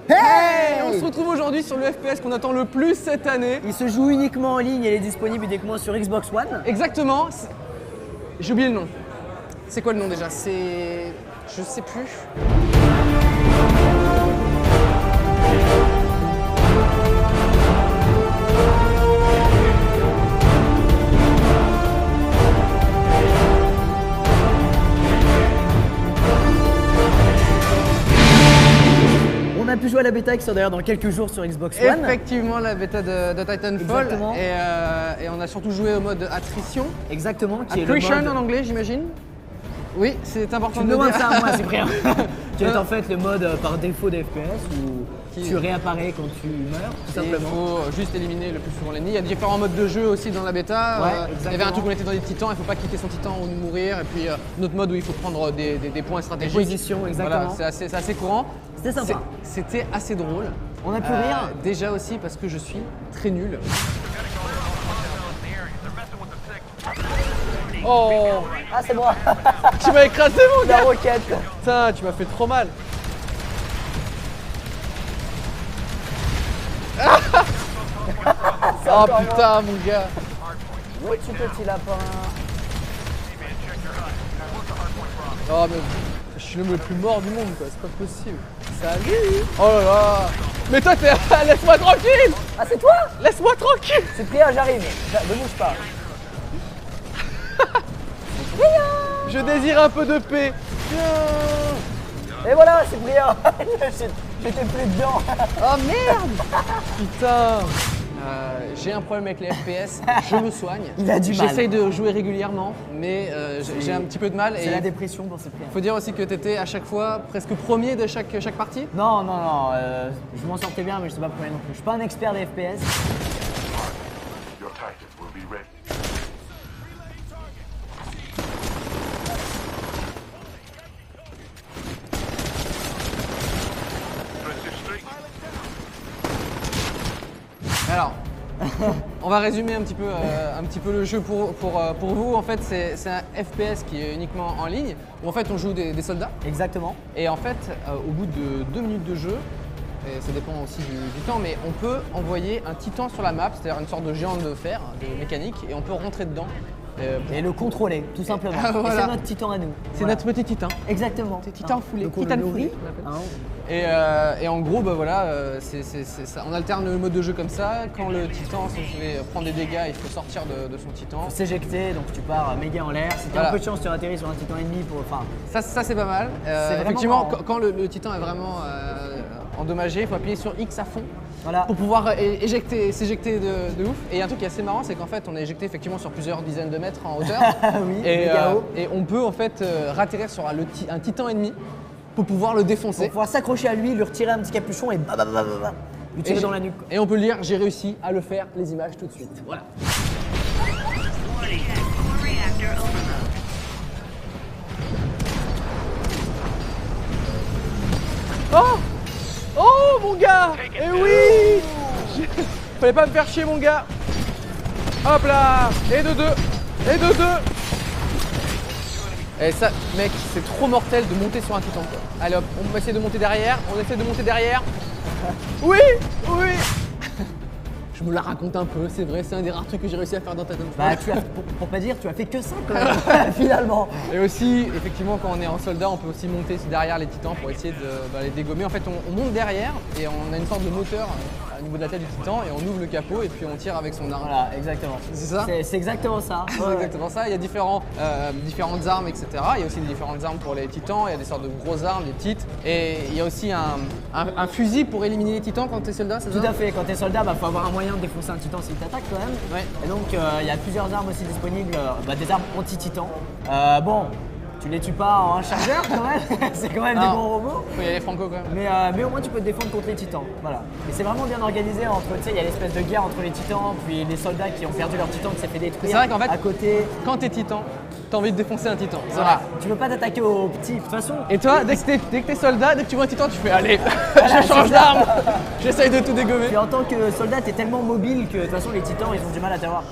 Hey! On se retrouve aujourd'hui sur le FPS qu'on attend le plus cette année. Il se joue uniquement en ligne et il est disponible uniquement sur Xbox One. Exactement. J'ai oublié le nom. C'est quoi le nom déjà? C'est... Je sais plus. On a pu jouer à la bêta qui sort d'ailleurs dans quelques jours sur Xbox One. Effectivement, la bêta de Titanfall. Exactement. Et on a surtout joué au mode attrition. Exactement, qui Attrition est le mode... en anglais, j'imagine. Oui, c'est important Tu de me demandes dire. ça à moi, Cyprien. Qui est en fait le mode par défaut des FPS où tu réapparais quand tu meurs, tout simplement. Il faut juste éliminer le plus souvent l'ennemi. Il y a différents modes de jeu aussi dans la bêta. Ouais, il y avait un truc où on était dans des titans, il ne faut pas quitter son titan ou mourir. Et puis notre mode où il faut prendre des points stratégiques. Des positions, exactement. Voilà, c'est assez courant. C'était sympa. C'était assez drôle. On a pu rire. Déjà aussi parce que je suis très nul. Oh! Ah, c'est moi. Tu m'as écrasé mon La gars! roquette. Putain, tu m'as fait trop mal. Oh putain mon gars! Oui, tu petit lapin. Oh mais je suis l'homme le plus mort du monde quoi, c'est pas possible. Salut! Oh là là! Mais toi t'es... Laisse-moi tranquille! Ah, c'est toi? Laisse-moi tranquille! Cyprien, j'arrive. Ne bouge pas. Je désire un peu de paix. Viens. Et voilà, Cyprien. J'étais plus dedans. Oh merde! Putain! J'ai un problème avec les FPS, je me soigne. Il a du mal. J'essaye de jouer régulièrement, mais j'ai un petit peu de mal. C'est la dépression pour Cyprien. Faut dire aussi que tu étais à chaque fois presque premier de chaque partie. Non, je m'en sortais bien, mais je sais pas premier non plus. Je suis pas un expert des FPS. Your Titans will be ready. Alors, on va résumer un petit peu le jeu pour vous. En fait, c'est un FPS qui est uniquement en ligne, où en fait on joue des soldats. Exactement. Et en fait, au bout de 2 minutes de jeu, et ça dépend aussi du temps, mais on peut envoyer un titan sur la map, c'est-à-dire une sorte de géant de fer, de mécanique, et on peut rentrer dedans. Et le contrôler, tout simplement. Voilà. Et c'est notre titan à nous. C'est Voilà. notre petit titan. Exactement. C'est titan foulé, Donc on le titan nourrit. foulé, on l'appelle. Hein. Et en gros, bah voilà, c'est ça. On alterne le mode de jeu comme ça. Quand le titan se fait prendre des dégâts, il faut sortir de son titan. Faut s'éjecter, donc tu pars méga en l'air. Si t'as Voilà. un peu de chance, tu atterris sur un titan ennemi pour. Enfin, Ça c'est pas mal. vraiment Effectivement, marrant. quand le titan est vraiment endommagé, il faut appuyer sur X à fond voilà. pour pouvoir s'éjecter de ouf. Et il y a un truc qui est assez marrant, c'est qu'en fait, on est éjecté effectivement sur plusieurs dizaines de mètres en hauteur. Oui, et, méga haut. et on peut en fait ratterrir sur un titan ennemi pour pouvoir le défoncer. Pour pouvoir s'accrocher à lui, lui retirer un petit capuchon et lui tirer dans la nuque. Et on peut lire, j'ai réussi à le faire, les images tout de suite. Voilà. Oh! Oh mon gars! Eh oui! Fallait pas me faire chier mon gars! Hop là! Et de deux! Et de deux! Et ça, mec, c'est trop mortel de monter sur un titan quoi. Allez hop, on va essayer de monter derrière, Oui! Oui! Je me la raconte un peu, c'est vrai, c'est un des rares trucs que j'ai réussi à faire dans Titanfall. Bah, pour pas dire, tu as fait que ça quand même, finalement. Et aussi, effectivement, quand on est en soldat, on peut aussi monter derrière les titans pour essayer de les dégommer. En fait, on monte derrière et on a une sorte de moteur au niveau de la tête du titan et on ouvre le capot et puis on tire avec son arme. Voilà, exactement. C'est ça? C'est exactement ça. C'est exactement ça. Il y a différentes armes, etc. Il y a aussi des différentes armes pour les titans. Il y a des sortes de grosses armes, des petites. Et il y a aussi un fusil pour éliminer les titans quand tu es soldat, c'est ça? Tout à fait, quand t'es soldat, bah, faut avoir un moyen de défoncer un titan s'il t'attaque quand même. Ouais. Et donc il y a plusieurs armes aussi disponibles, des armes anti-titan. Bon, tu les tues pas en un chargeur quand même, c'est quand même des Non. bons robots. Faut y aller franco quand même. Mais au moins tu peux te défendre contre les titans. Voilà. Et c'est vraiment bien organisé entre, tu sais, il y a l'espèce de guerre entre les titans, puis les soldats qui ont perdu leur titan qui s'est fait détruire. C'est vrai qu'en fait, à côté. Quand t'es titan, t'as envie de défoncer un titan. C'est Voilà. vrai. Tu veux pas t'attaquer aux petits. De toute façon. Et toi, dès que t'es soldat, dès que tu vois un titan, tu fais allez, je change d'arme, j'essaye de tout dégommer. Puis en tant que soldat, t'es tellement mobile que de toute façon les titans ils ont du mal à t'avoir.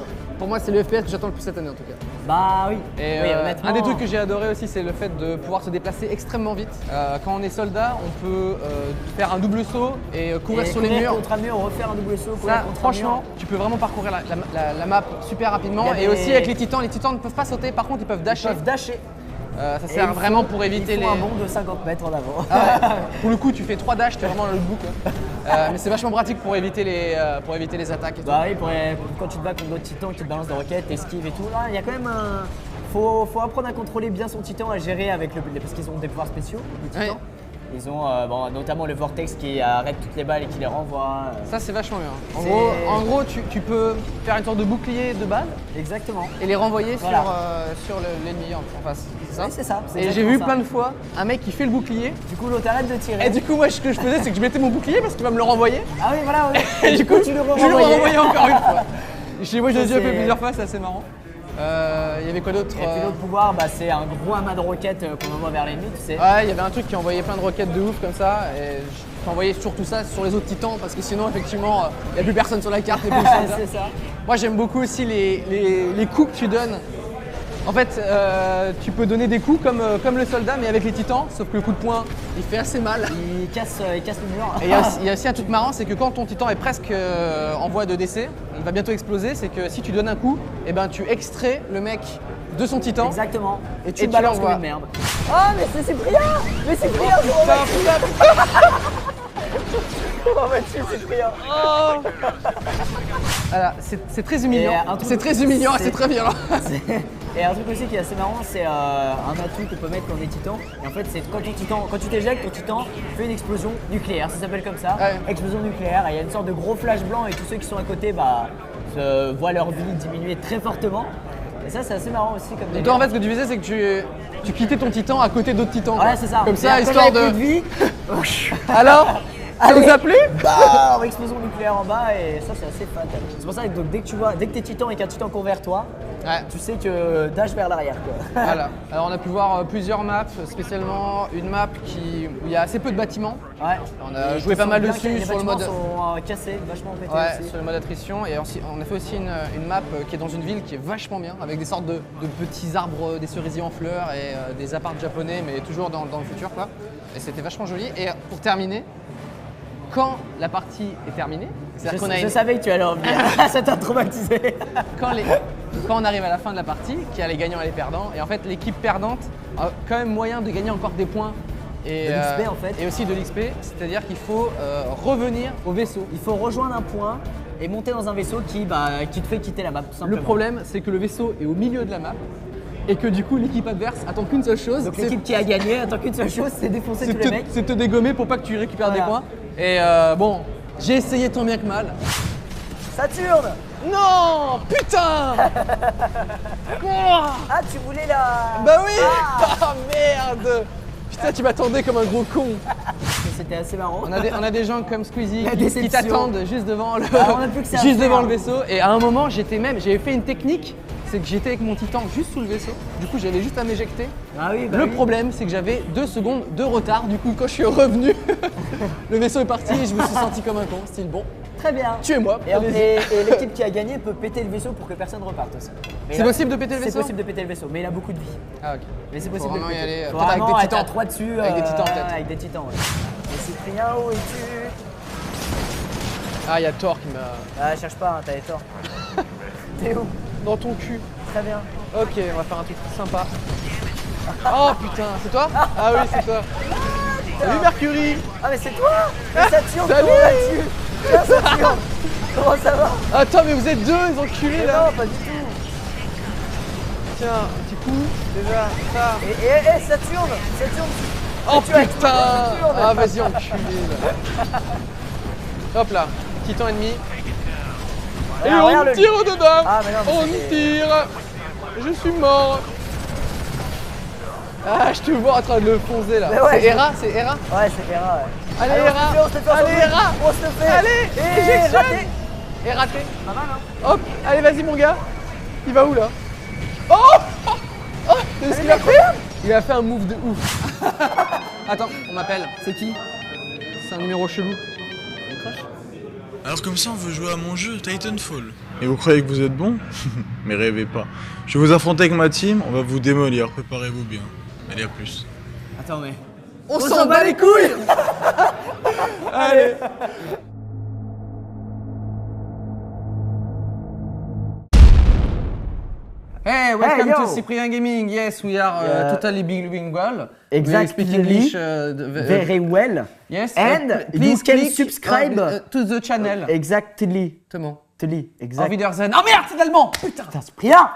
pour moi, c'est le FPS que j'attends le plus cette année en tout cas. Bah oui. Et Oui, honnêtement. un des trucs que j'ai adoré aussi, c'est le fait de pouvoir se déplacer extrêmement vite. Quand on est soldat, on peut faire un double saut et courir sur les murs. Contre un mur, refaire un double saut. courir Ça, contre un franchement, mur. tu peux vraiment parcourir la map super rapidement. Il y a Et des- aussi avec les titans ne peuvent pas sauter, par contre ils peuvent dasher. Ils peuvent dasher. Ça Et sert ils vraiment font- pour éviter ils les. font un bond de 50 mètres en avant. Ah ouais. Pour le coup, tu fais 3 dashs, tu es vraiment dans le bout. Quoi. Mais c'est vachement pratique pour éviter les attaques. Et tout. Bah oui, quand tu te bats contre d'autres titans qui te balancent des roquettes, t'esquives et tout, là, il y a quand même un. Faut apprendre à contrôler bien son titan, à gérer avec parce qu'ils ont des pouvoirs spéciaux, les titans. Ouais. Ils ont notamment le vortex qui arrête toutes les balles et qui les renvoie. Ça, c'est vachement bien. C'est- En gros, tu peux faire une sorte de bouclier de balles Exactement. et les renvoyer Voilà. sur l'ennemi en face. C'est ça Oui, c'est ça. c'est Et j'ai exactement vu ça. plein de fois un mec qui fait le bouclier. Du coup, l'autre arrête de tirer. Et du coup, moi, ce que je faisais, c'est que je mettais mon bouclier parce qu'il va me le renvoyer. Ah oui, voilà. oui. Et du coup, tu le je le renvoyais. renvoyais encore une fois. Chez moi, je l'ai Ça, déjà fait c'est- plusieurs fois, c'est assez marrant. Il y avait quoi d'autre Et puis l'autre pouvoir, bah, c'est un gros amas de roquettes qu'on envoie vers l'ennemi, tu sais. Ouais, il y avait un truc qui envoyait plein de roquettes de ouf comme ça. Et j'envoyais surtout ça sur les autres titans parce que sinon, effectivement, il n'y a plus personne sur la carte. il y a plus de soldats. c'est ça. Moi, j'aime beaucoup aussi les coups que tu donnes. En fait, tu peux donner des coups comme le soldat, mais avec les titans, sauf que le coup de poing, il fait assez mal. Il casse le mur. Et il y a aussi un truc marrant, c'est que quand ton titan est presque en voie de décès, il va bientôt exploser, c'est que si tu donnes un coup, eh ben, tu extrais le mec de son titan. Exactement. Et tu Et le tu balances comme l'envoies. une merde. Ah, mais c'est Cyprien. Mais Cyprien, comment vas-tu, Cyprien? Voilà, c'est très humiliant. Et un truc- C'est très humiliant et c'est- c'est très violent. Et un truc aussi qui est assez marrant, c'est un atout qu'on peut mettre quand on est titan. Et en fait, c'est quand tu t'éjectes, ton titan fait une explosion nucléaire. Ça s'appelle comme ça. Ouais. Explosion nucléaire. Et il y a une sorte de gros flash blanc et tous ceux qui sont à côté voient leur vie diminuer très fortement. Et ça, c'est assez marrant aussi comme Donc toi, en fait, ce que tu faisais, c'est que tu quittais ton titan à côté d'autres titans. quoi. Ouais, c'est ça. Comme Et ça, après, histoire j'avais de. plus vie. Alors, ça vous a plu Bam, explosion nucléaire en bas et ça c'est assez fat. C'est pour ça que donc, dès que t'es titan et qu'un titan court vers toi, Ouais. tu sais que dash vers l'arrière quoi. Voilà. Alors, on a pu voir plusieurs maps, spécialement une map où il y a assez peu de bâtiments. Ouais. On a Et joué qui pas sont mal bien- dessus les sur le bâtiments mode. sont cassés, vachement pétés Ouais, aussi. sur le mode attrition. Et on a fait aussi une map qui est dans une ville qui est vachement bien, avec des sortes de petits arbres, des cerisiers en fleurs et des apparts japonais, mais toujours dans le futur, quoi. Et c'était vachement joli. Et pour terminer, quand la partie est terminée, c'est-à-dire qu'on a Je une- savais que tu allais en venir. Ça t'a traumatisé. quand on arrive à la fin de la partie, qu'il y a les gagnants et les perdants, et en fait l'équipe perdante a quand même moyen de gagner encore des points. Et, De l'XP, en fait. Et aussi de l'XP, c'est-à-dire qu'il faut revenir au vaisseau. Il faut rejoindre un point et monter dans un vaisseau qui te fait quitter la map tout simplement. Le problème, c'est que le vaisseau est au milieu de la map et que du coup l'équipe adverse attend qu'une seule chose, Donc c'est l'équipe qui a gagné attend qu'une seule chose, c'est défoncer tous les mecs. c'est te dégommer pour pas que tu récupères Voilà. des points. Et bon, j'ai essayé tant bien que mal. Saturne. Non, putain. Ah, tu voulais la. Bah oui. Ah. Ah merde. Putain, tu m'attendais comme un gros con. C'était assez marrant. On a des gens comme Squeezie La qui déception. t'attendent juste devant le, Ah, on a plus que ça à juste faire. devant le vaisseau. Et à un moment, j'avais fait une technique, c'est que j'étais avec mon titan juste sous le vaisseau. Du coup, j'avais juste à m'éjecter. Ah oui, bah Le oui. problème, c'est que j'avais 2 secondes de retard. Du coup, quand je suis revenu, le vaisseau est parti et je me suis senti comme un con. Style, bon, Très bien. tuez-moi. Et, allez-y. et l'équipe qui a gagné peut péter le vaisseau pour que personne reparte aussi. Mais C'est là, possible de péter le vaisseau C'est possible de péter le vaisseau, mais il a beaucoup de vie. Ah, ok. Mais c'est Faut possible de vraiment le y péter. aller, Faut peut-être avec vraiment des être à titans. 3 dessus. Avec des titans, peut-être. Avec des titans, ouais. Et Cyprien, où es-tu? Ah, il y a Thor qui m'a. Ah, cherche pas, hein, t'avais tort. T'es où? Dans ton cul. Très bien. Ok, on va faire un truc sympa. Oh putain, c'est toi? Ah oui, c'est toi. Salut Mercury. Ah, mais c'est toi! Mais Saturne, Salut. comment vas-tu? Tiens, Saturne! Comment ça va? Attends, mais vous êtes deux, les enculés Mais là. non, pas du tout. Tiens, un petit coup, déjà, ça. Et Saturne! Saturne! Oh tu as putain. Saturne. Ah vas-y, enculé là. Hop là, titan ennemi. Et Ah, on regarde le- tire dedans. Ah, mais non, mais On c'était- tire. Je suis mort. Ah, je te vois en train de le foncer là. Mais ouais, C'est Hera, c'est Hera. Ouais, c'est Hera, ouais. Allez, on se Hera. le fait, on se le fait, Allez, Hera. On se le fait! Allez, Et éjection. raté! Et raté. Pas mal, hein? Hop, allez vas-y mon gars. Il va où là? Oh, oh, oh, t'as vu ce qu'il a fait? Il a fait un move de ouf. Attends, on m'appelle. C'est qui? C'est un numéro chelou. Alors comme ça on veut jouer à mon jeu Titanfall. Et vous croyez que vous êtes bon? Mais rêvez pas. Je vais vous affronter avec ma team, on va vous démolir, préparez-vous bien. Allez, à plus. Attends, mais. On s'en bat les couilles. Allez. Hey, welcome yo. to Cyprien Gaming. Yes, we are Yeah. totally bilingual. Exactly. We speak English Very well. Yes. And please you can click subscribe to the channel. Exactly. Exactement. Exact. Auf Wiedersehen. Oh merde, c'est allemand. Putain. Putain, Cyprien!